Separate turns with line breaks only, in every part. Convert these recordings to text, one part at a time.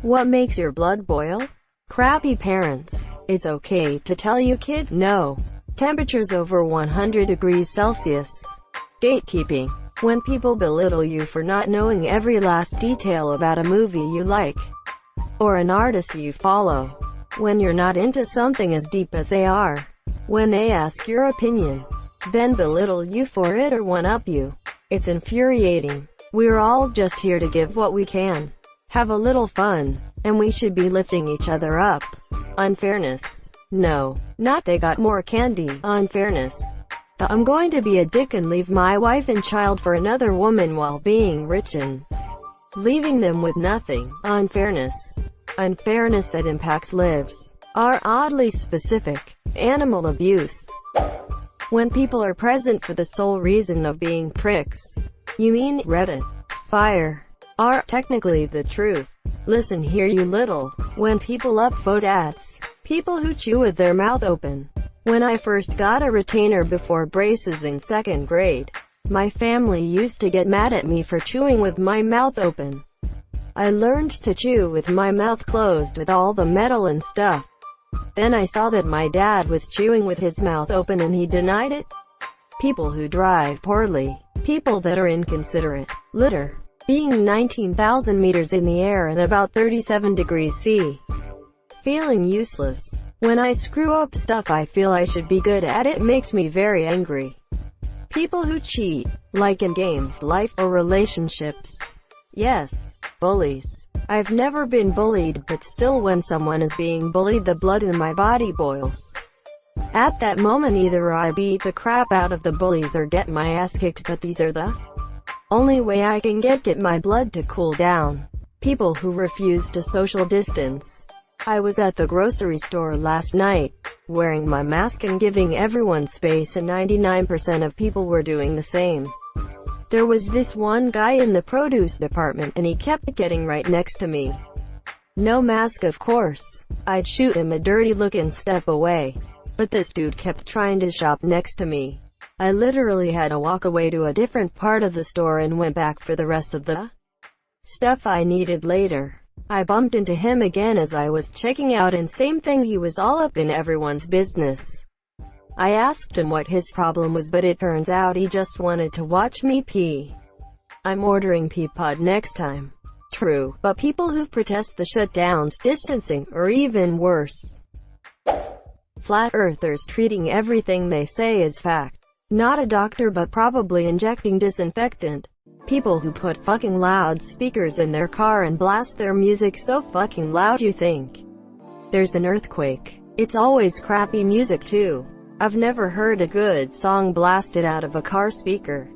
What makes your blood boil? Crappy parents. It's okay to tell your kid no. Temperatures over 100 degrees Celsius. Gatekeeping. When people belittle you for not knowing every last detail about a movie you like, or an artist you follow. When you're not into something as deep as they are. When they ask your opinion, then belittle you for it or one-up you. It's infuriating. We're all just here to give what we can. Have a little fun, and we should be lifting each other up. Unfairness. No, not they got more candy. Unfairness. I'm going to be a dick and leave my wife and child for another woman while being rich and leaving them with nothing. Unfairness. Unfairness that impacts lives. Are oddly specific. Animal abuse. When people are present for the sole reason of being pricks. You mean Reddit? Fire. Are technically the truth. Listen here you little. When people upvote ads. People who chew with their mouth open. When I first got a retainer before braces in 2nd grade, my family used to get mad at me for chewing with my mouth open. I learned to chew with my mouth closed with all the metal and stuff. Then I saw that my dad was chewing with his mouth open and he denied it. People who drive poorly. People that are inconsiderate. Litter. Being 19,000 meters in the air and about 37 degrees C. Feeling useless. When I screw up stuff I feel I should be good at it makes me very angry. People who cheat, like in games, life, or relationships. Yes, bullies. I've never been bullied, but still when someone is being bullied the blood in my body boils. At that moment either I beat the crap out of the bullies or get my ass kicked, but these are the only way I can get my blood to cool down. People who refuse to social distance. I was at the grocery store last night, wearing my mask and giving everyone space, and 99% of people were doing the same. There was this one guy in the produce department and he kept getting right next to me. No mask of course. I'd shoot him a dirty look and step away. But this dude kept trying to shop next to me. I literally had to walk away to a different part of the store and went back for the rest of the stuff I needed later. I bumped into him again as I was checking out and same thing, he was all up in everyone's business. I asked him what his problem was, but it turns out he just wanted to watch me pee. I'm ordering Peapod next time. True, but people who protest the shutdowns, distancing, or even worse. Flat earthers treating everything they say as fact. Not a doctor but probably injecting disinfectant. People who put fucking loudspeakers in their car and blast their music so fucking loud you think there's an earthquake. It's always crappy music too. I've never heard a good song blasted out of a car speaker.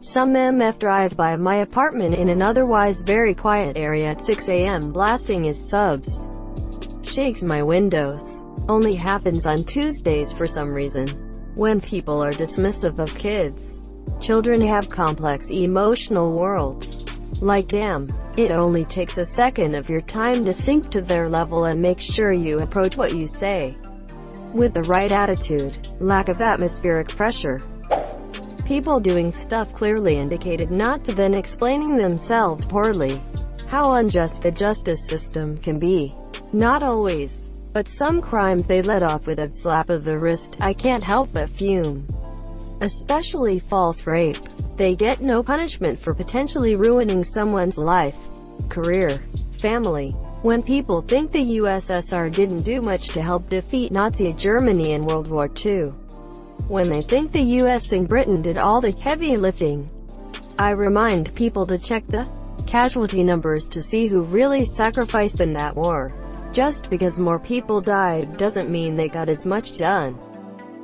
Some MF drive by my apartment in an otherwise very quiet area at 6 a.m. blasting his subs. Shakes my windows. Only happens on Tuesdays for some reason. When people are dismissive of kids. Children have complex emotional worlds. Like damn, it only takes a second of your time to sink to their level and make sure you approach what you say with the right attitude. Lack of atmospheric pressure. People doing stuff clearly indicated not to, then explaining themselves poorly. How unjust the justice system can be. Not always, but some crimes they let off with a slap of the wrist. I can't help but fume. Especially false rape. They get no punishment for potentially ruining someone's life, career, family. When people think the USSR didn't do much to help defeat Nazi Germany in World War II. When they think the US and Britain did all the heavy lifting. I remind people to check the casualty numbers to see who really sacrificed in that war. Just because more people died doesn't mean they got as much done.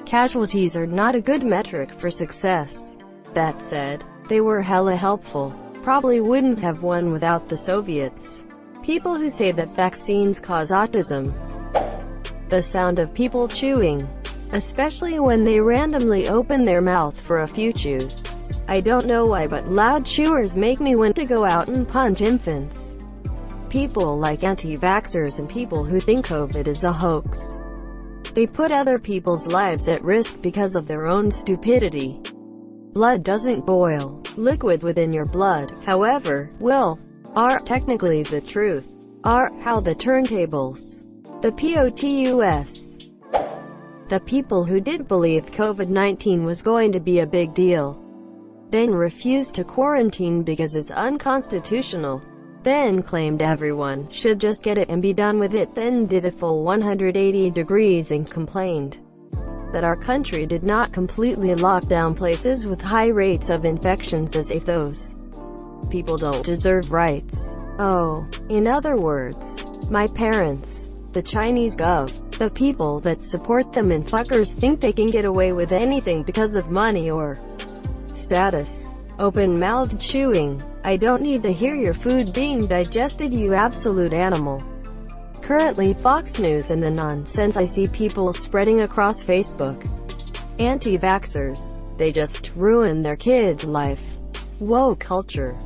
Casualties are not a good metric for success. That said, they were hella helpful. Probably wouldn't have won without the Soviets. People who say that vaccines cause autism. The sound of people chewing. Especially when they randomly open their mouth for a few chews. I don't know why, but loud chewers make me want to go out and punch infants. People like anti-vaxxers and people who think COVID is a hoax. They put other people's lives at risk because of their own stupidity. Blood doesn't boil. Liquid within your blood, however, will. Are technically the truth. are how the turntables. The POTUS. The people who did believe COVID-19 was going to be a big deal, then refused to quarantine because it's unconstitutional, then claimed everyone should just get it and be done with it, then did a full 180 degrees and complained that our country did not completely lock down places with high rates of infections, as if those people don't deserve rights. Oh, in other words, my parents, the Chinese gov, the people that support them, and fuckers think they can get away with anything because of money or status. Open-mouthed chewing. I don't need to hear your food being digested, you absolute animal. Currently Fox News and the nonsense I see people spreading across Facebook. Anti-vaxxers. They just ruin their kids' life. Woke culture.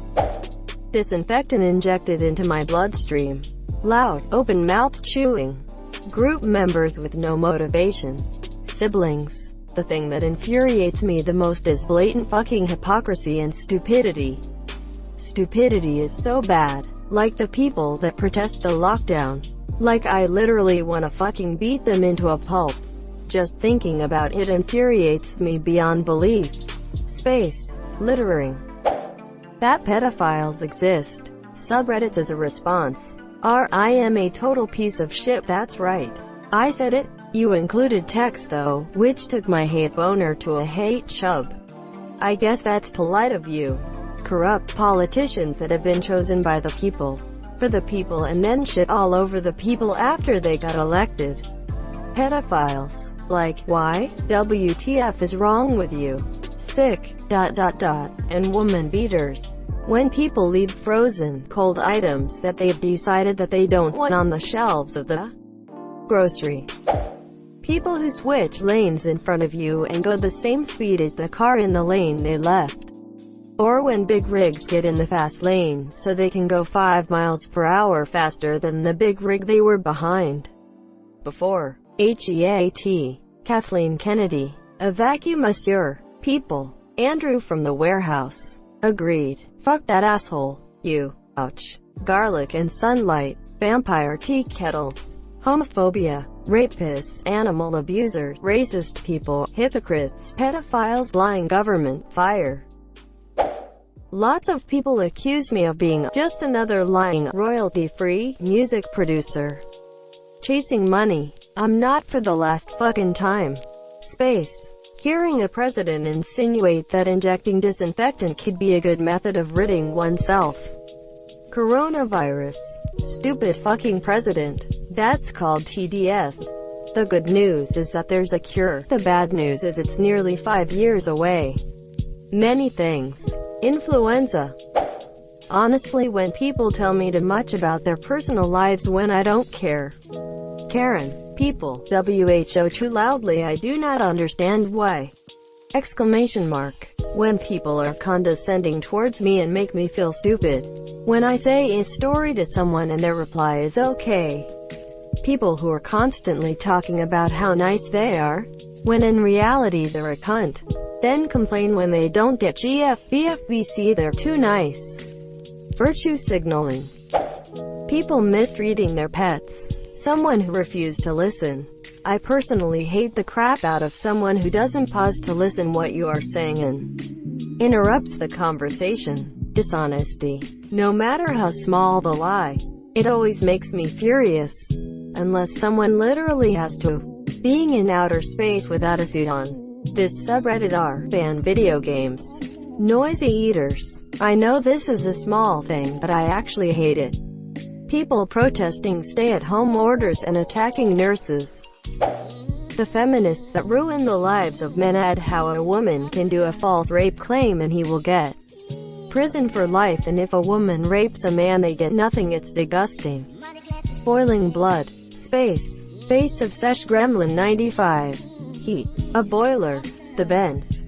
Disinfectant injected into my bloodstream. Loud, open-mouthed chewing. Group members with no motivation. Siblings. The thing that infuriates me the most is blatant fucking hypocrisy and stupidity. Stupidity is so bad. Like the people that protest the lockdown. Like I literally wanna fucking beat them into a pulp. Just thinking about it infuriates me beyond belief. Space. Littering. That pedophiles exist. Subreddits as a response. I am a total piece of shit, that's right. I said it. You included text though, which took my hate boner to a hate chub. I guess that's polite of you. Corrupt politicians that have been chosen by the people, for the people, and then shit all over the people after they got elected. Pedophiles. Like, why? WTF is wrong with you? Sick. ... And woman beaters. When people leave frozen, cold items that they've decided that they don't want on the shelves of the grocery. People who switch lanes in front of you and go the same speed as the car in the lane they left. Or when big rigs get in the fast lane so they can go 5 miles per hour faster than the big rig they were behind before. HEAT. Kathleen Kennedy. A vacuum monsieur. People. Andrew from the warehouse. Agreed. Fuck that asshole. You. Ouch. Garlic and sunlight. Vampire tea kettles. Homophobia. Rapists. Animal abusers. Racist people. Hypocrites. Pedophiles. Lying government. Fire. Lots of people accuse me of being just another lying, royalty-free music producer. Chasing money. I'm not for the last fucking time. Space. Hearing a president insinuate that injecting disinfectant could be a good method of ridding oneself. Coronavirus. Stupid fucking president. That's called TDS. The good news is that there's a cure. The bad news is it's nearly 5 years away. Many things. Influenza. Honestly, when people tell me too much about their personal lives when I don't care. Karen. People. WHO too loudly, I do not understand why. Exclamation mark. When people are condescending towards me and make me feel stupid. When I say a story to someone and their reply is okay. People who are constantly talking about how nice they are, when in reality they're a cunt. Then complain when they don't get GFBFBC, they're too nice. Virtue signaling. People mistreating their pets. Someone who refused to listen. I personally hate the crap out of someone who doesn't pause to listen what you are saying and interrupts the conversation. Dishonesty. No matter how small the lie, it always makes me furious. Unless someone literally has to. Being in outer space without a suit on. This subreddit r ban video games. Noisy eaters. I know this is a small thing, but I actually hate it. People protesting stay-at-home orders and attacking nurses. The feminists that ruin the lives of men add how a woman can do a false rape claim and he will get prison for life, and if a woman rapes a man they get nothing. It's disgusting. Boiling blood. Space. Face of Sesh Gremlin 95. Heat. A boiler. The vents.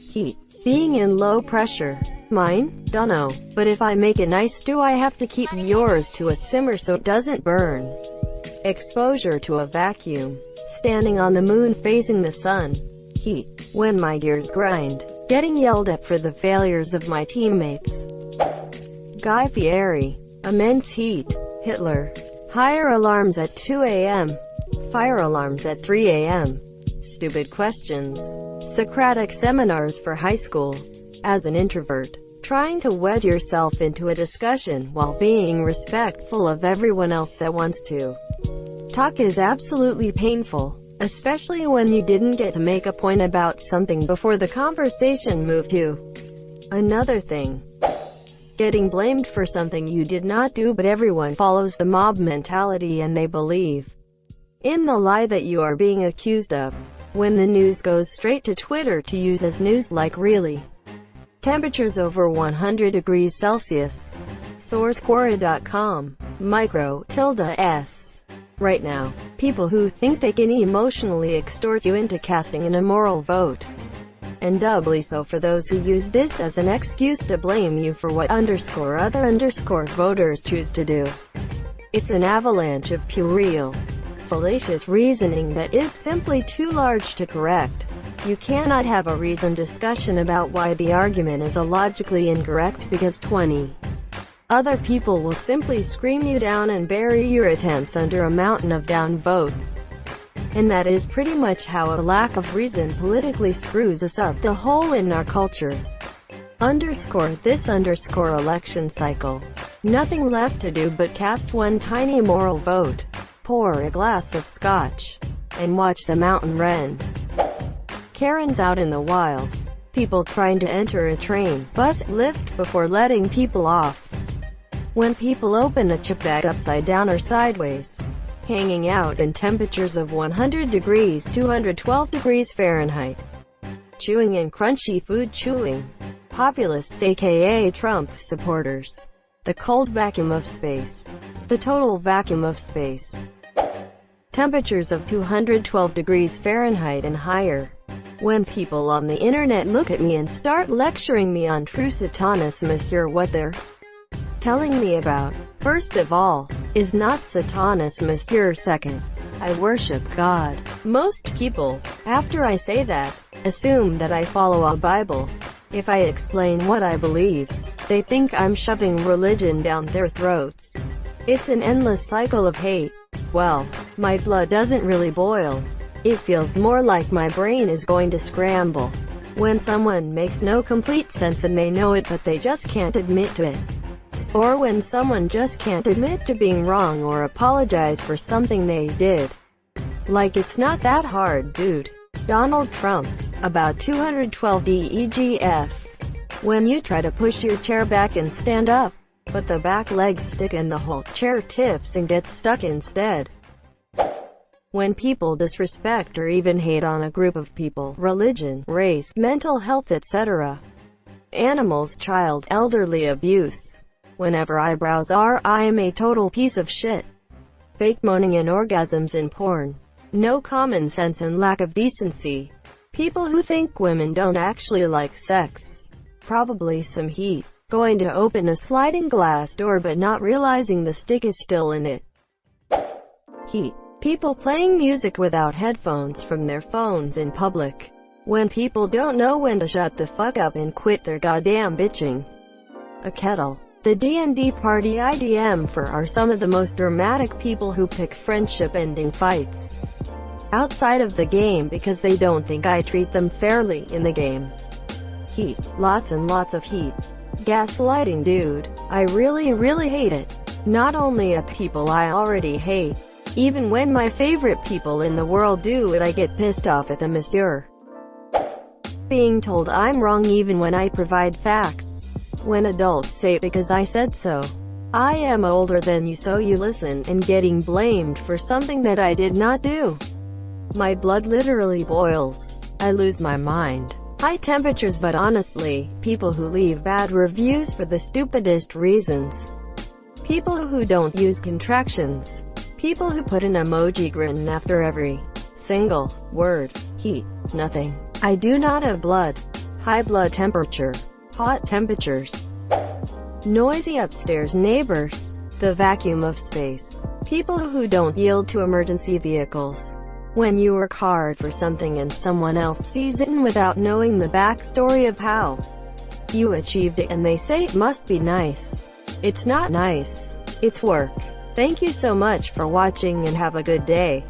Heat. Being in low pressure. Mine? Dunno. But if I make it nice, do I have to keep yours to a simmer so it doesn't burn? Exposure to a vacuum. Standing on the moon facing the sun. Heat. When my gears grind. Getting yelled at for the failures of my teammates. Guy Fieri. Immense heat. Hitler. Higher alarms at 2 a.m. Fire alarms at 3 a.m. Stupid questions. Socratic seminars for high school. As an introvert, trying to wedge yourself into a discussion while being respectful of everyone else that wants to talk is absolutely painful, especially when you didn't get to make a point about something before the conversation moved to another thing. Getting blamed for something you did not do, but everyone follows the mob mentality and they believe in the lie that you are being accused of. When the news goes straight to Twitter to use as news, like really. Temperatures over 100 degrees Celsius. Source Quora.com. Micro_s. Right now, people who think they can emotionally extort you into casting an immoral vote. And doubly so for those who use this as an excuse to blame you for what _other_ voters choose to do. It's an avalanche of puerile, fallacious reasoning that is simply too large to correct. You cannot have a reasoned discussion about why the argument is illogically incorrect because 20 other people will simply scream you down and bury your attempts under a mountain of down votes. And that is pretty much how a lack of reason politically screws us up the hole in our culture. This_ election cycle. Nothing left to do but cast one tiny moral vote, pour a glass of scotch, and watch the mountain rend. Karens out in the wild. People trying to enter a train, bus, lift before letting people off. When people open a chip bag upside down or sideways. Hanging out in temperatures of 100 degrees 212 degrees Fahrenheit. Chewing and crunchy food chewing. Populists aka Trump supporters. The cold vacuum of space. The total vacuum of space. Temperatures of 212 degrees Fahrenheit and higher. When people on the internet look at me and start lecturing me on true Satanas, Monsieur, what they're telling me about, first of all, is not Satanas, Monsieur. Second, I worship God. Most people, after I say that, assume that I follow a Bible. If I explain what I believe, they think I'm shoving religion down their throats. It's an endless cycle of hate. Well, my blood doesn't really boil. It feels more like my brain is going to scramble. When someone makes no complete sense and they know it but they just can't admit to it. Or when someone just can't admit to being wrong or apologize for something they did. Like it's not that hard, dude. Donald Trump. About 212 DEGF. When you try to push your chair back and stand up, but the back legs stick and the whole chair tips and gets stuck instead. When people disrespect or even hate on a group of people, religion, race, mental health, etc. Animals, child, elderly abuse. Whenever eyebrows are, I am a total piece of shit. Fake moaning and orgasms in porn. No common sense and lack of decency. People who think women don't actually like sex. Probably some heat. Going to open a sliding glass door but not realizing the stick is still in it. Heat. People playing music without headphones from their phones in public. When people don't know when to shut the fuck up and quit their goddamn bitching. A kettle. The D&D party IDM for are some of the most dramatic people who pick friendship-ending fights outside of the game because they don't think I treat them fairly in the game. Heat. Lots and lots of heat. Gaslighting, dude. I really hate it. Not only at people I already hate. Even when my favorite people in the world do it, I get pissed off at them, Monsieur. Being told I'm wrong even when I provide facts. When adults say because I said so. I am older than you so you listen, and getting blamed for something that I did not do. My blood literally boils. I lose my mind. High temperatures, but honestly, people who leave bad reviews for the stupidest reasons. People who don't use contractions. People who put an emoji grin after every single word. Heat. Nothing. I do not have blood. High blood temperature. Hot temperatures. Noisy upstairs neighbors. The vacuum of space. People who don't yield to emergency vehicles. When you work hard for something and someone else sees it and without knowing the backstory of how you achieved it and they say it must be nice. It's not nice. It's work. Thank you so much for watching and have a good day.